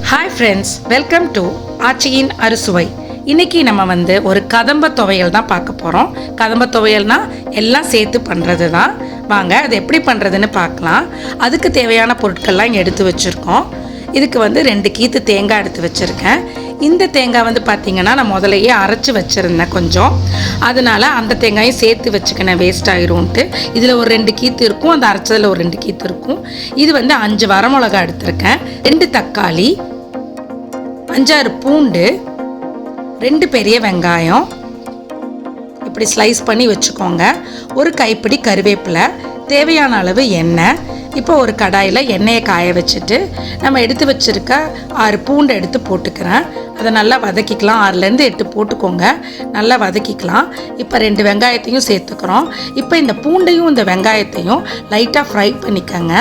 Hi friends, welcome to ஆச்சியின் அறுசுவை. இன்றைக்கி நம்ம ஒரு கதம்ப துவையல் தான் பார்க்க போகிறோம். கதம்ப துவையல்னால் எல்லாம் சேர்த்து பண்ணுறது தான். வாங்க அது எப்படி பண்ணுறதுன்னு பார்க்கலாம். அதுக்கு தேவையான பொருட்கள்லாம் இங்கே எடுத்து வச்சுருக்கோம். இதுக்கு 2 கீத்து தேங்காய் எடுத்து வச்சுருக்கேன். இந்த தேங்காய் பார்த்திங்கன்னா நான் முதலையே அரைச்சி வச்சுருந்தேன் கொஞ்சம். அதனால் அந்த தேங்காயும் சேர்த்து வச்சுக்கினேன், வேஸ்ட் ஆகிரும்ன்ட்டு. இதில் ஒரு 2 கீத்து இருக்கும், அந்த அரைச்சதில் ஒரு 2 கீத்து இருக்கும். இது 5 வரமிளகா எடுத்திருக்கேன், 2 தக்காளி, 5-6 பூண்டு, 2 பெரிய வெங்காயம் இப்படி ஸ்லைஸ் பண்ணி வச்சுக்கோங்க. ஒரு கைப்பிடி கருவேப்பிலை, தேவையான அளவு எண்ணெய். இப்போ ஒரு கடாயில் எண்ணெயை காய வச்சுட்டு நம்ம எடுத்து வச்சுருக்க 6 பூண்டை எடுத்து போட்டுக்கிறேன். அதை நல்லா வதக்கிக்கலாம். 6லேருந்து 8 போட்டுக்கோங்க, நல்லா வதக்கிக்கலாம். இப்போ 2 வெங்காயத்தையும் சேர்த்துக்கிறோம். இப்போ இந்த பூண்டையும் இந்த வெங்காயத்தையும் லைட்டாக ஃப்ரை பண்ணிக்கோங்க.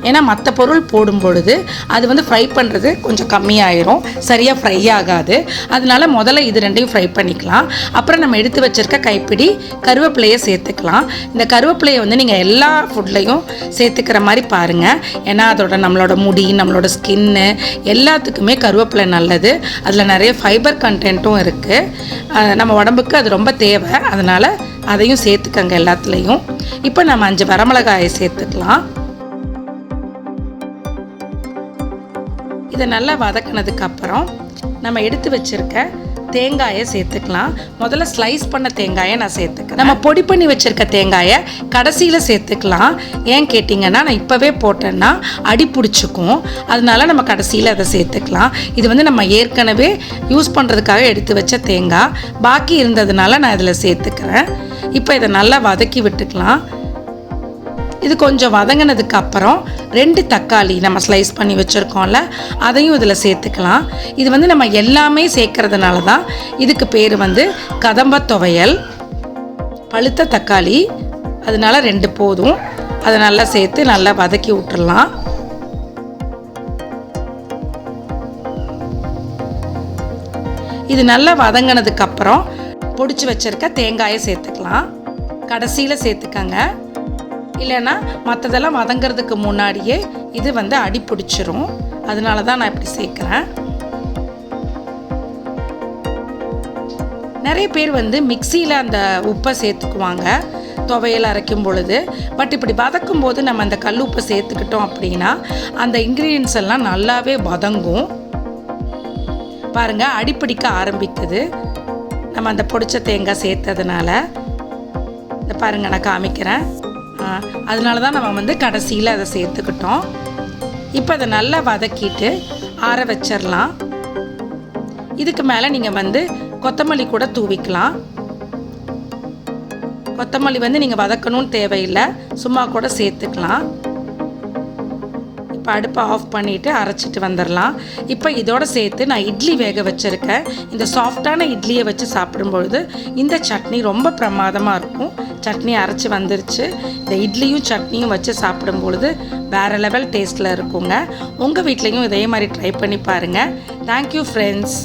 ஏன்னா மற்ற பொருள் போடும் பொழுது அது ஃப்ரை பண்ணுறது கொஞ்சம் கம்மியாயிரும், சரியாக ஃப்ரை ஆகாது. அதனால முதல்ல இது 2ஐயும் ஃப்ரை பண்ணிக்கலாம். அப்புறம் நம்ம எடுத்து வச்சுருக்க கைப்பிடி கருவேப்பிலையை சேர்த்துக்கலாம். இந்த கருவேப்பிலையை நீங்கள் எல்லா ஃபுட்லேயும் சேர்த்துக்கிற மாதிரி பாருங்கள். ஏன்னா அதோட நம்மளோட முடி, நம்மளோட ஸ்கின்னு எல்லாத்துக்குமே கருவேப்பிலை நல்லது. அதில் நிறைய ஃபைபர் கண்டென்ட்டும் இருக்குது. நம்ம உடம்புக்கு அது ரொம்ப தேவை. அதனால் அதையும் சேர்த்துக்கங்க எல்லாத்துலேயும். இப்போ நம்ம 5 வரமிளகாயை சேர்த்துக்கலாம். இதை நல்லா வதக்கினதுக்கப்புறம் நம்ம எடுத்து வச்சுருக்க தேங்காயை சேர்த்துக்கலாம். முதல்ல ஸ்லைஸ் பண்ண தேங்காயை நான் சேர்த்துக்கிறேன். நம்ம பொடி பண்ணி வச்சுருக்க தேங்காயை கடைசியில் சேர்த்துக்கலாம். ஏன் கேட்டிங்கன்னா, நான் இப்போவே போட்டேன்னா அடி பிடிச்சிக்கும். அதனால நம்ம கடைசியில் அதை சேர்த்துக்கலாம். இது நம்ம ஏற்கனவே யூஸ் பண்ணுறதுக்காக எடுத்து வச்ச தேங்காய், பாக்கி இருந்ததுனால நான் இதில் சேர்த்துக்கிறேன். இப்போ இதை நல்லா வதக்கி விட்டுக்கலாம். இது கொஞ்சம் வதங்கினதுக்கு அப்புறம் 2 தக்காளி நம்ம ஸ்லைஸ் பண்ணி வச்சுருக்கோம்ல, அதையும் இதில் சேர்த்துக்கலாம். இது நம்ம எல்லாமே சேர்க்கறதுனால தான் இதுக்கு பேர் கதம்ப துவையல். பழுத்த தக்காளி, அதனால 2 போதும். அதை நல்லா சேர்த்து நல்லா வதக்கி விட்டுடலாம். இது நல்லா வதங்கினதுக்கப்புறம் பொடிச்சு வச்சுருக்க தேங்காயை சேர்த்துக்கலாம். கடைசியில் சேர்த்துக்கங்க, இல்லைன்னா மற்றதெல்லாம் வதங்கிறதுக்கு முன்னாடியே இது அடி பிடிச்சிரும். அதனால தான் நான் இப்படி சேர்க்குறேன். நிறைய பேர் மிக்சியில் அந்த உப்பை சேர்த்துக்குவாங்க துவையல் அரைக்கும் பொழுது. பட் இப்படி வதக்கும் போது நம்ம அந்த கல் உப்பை சேர்த்துக்கிட்டோம் அப்படின்னா அந்த இன்க்ரீடியன்ஸ் எல்லாம் நல்லாவே வதங்கும். பாருங்கள், அடிப்பிடிக்க ஆரம்பிக்குது நம்ம அந்த பொடிச்ச தேங்காய் சேர்த்ததுனால. இந்த பாருங்கள், நான் காமிக்கிறேன். அதனால தான் நம்ம கடைசியில் அதை சேர்த்துக்கிட்டோம். இப்போ அதை நல்லா வதக்கிட்டு ஆற வச்சிடலாம். இதுக்கு மேலே நீங்கள் கொத்தமல்லி கூட தூவிக்கலாம். கொத்தமல்லி நீங்கள் வதக்கணும்னு தேவையில்லை, சும்மா கூட சேர்த்துக்கலாம். இப்போ அடுப்பை ஆஃப் பண்ணிவிட்டு அரைச்சிட்டு வந்துடலாம். இப்போ இதோடு சேர்த்து நான் இட்லி வேக வச்சுருக்கேன். இந்த சாஃப்டான இட்லியை வச்சு சாப்பிடும்பொழுது இந்த சட்னி ரொம்ப பிரமாதமாக இருக்கும். சட்னி அரைச்சி வந்துருச்சு. இந்த இட்லியும் சட்னியும் வச்சு சாப்பிடும் பொழுது வேறு லெவல் டேஸ்ட்டில் இருக்குங்க. உங்கள் வீட்லேயும் இதே மாதிரி ட்ரை பண்ணி பாருங்கள். Thank you friends.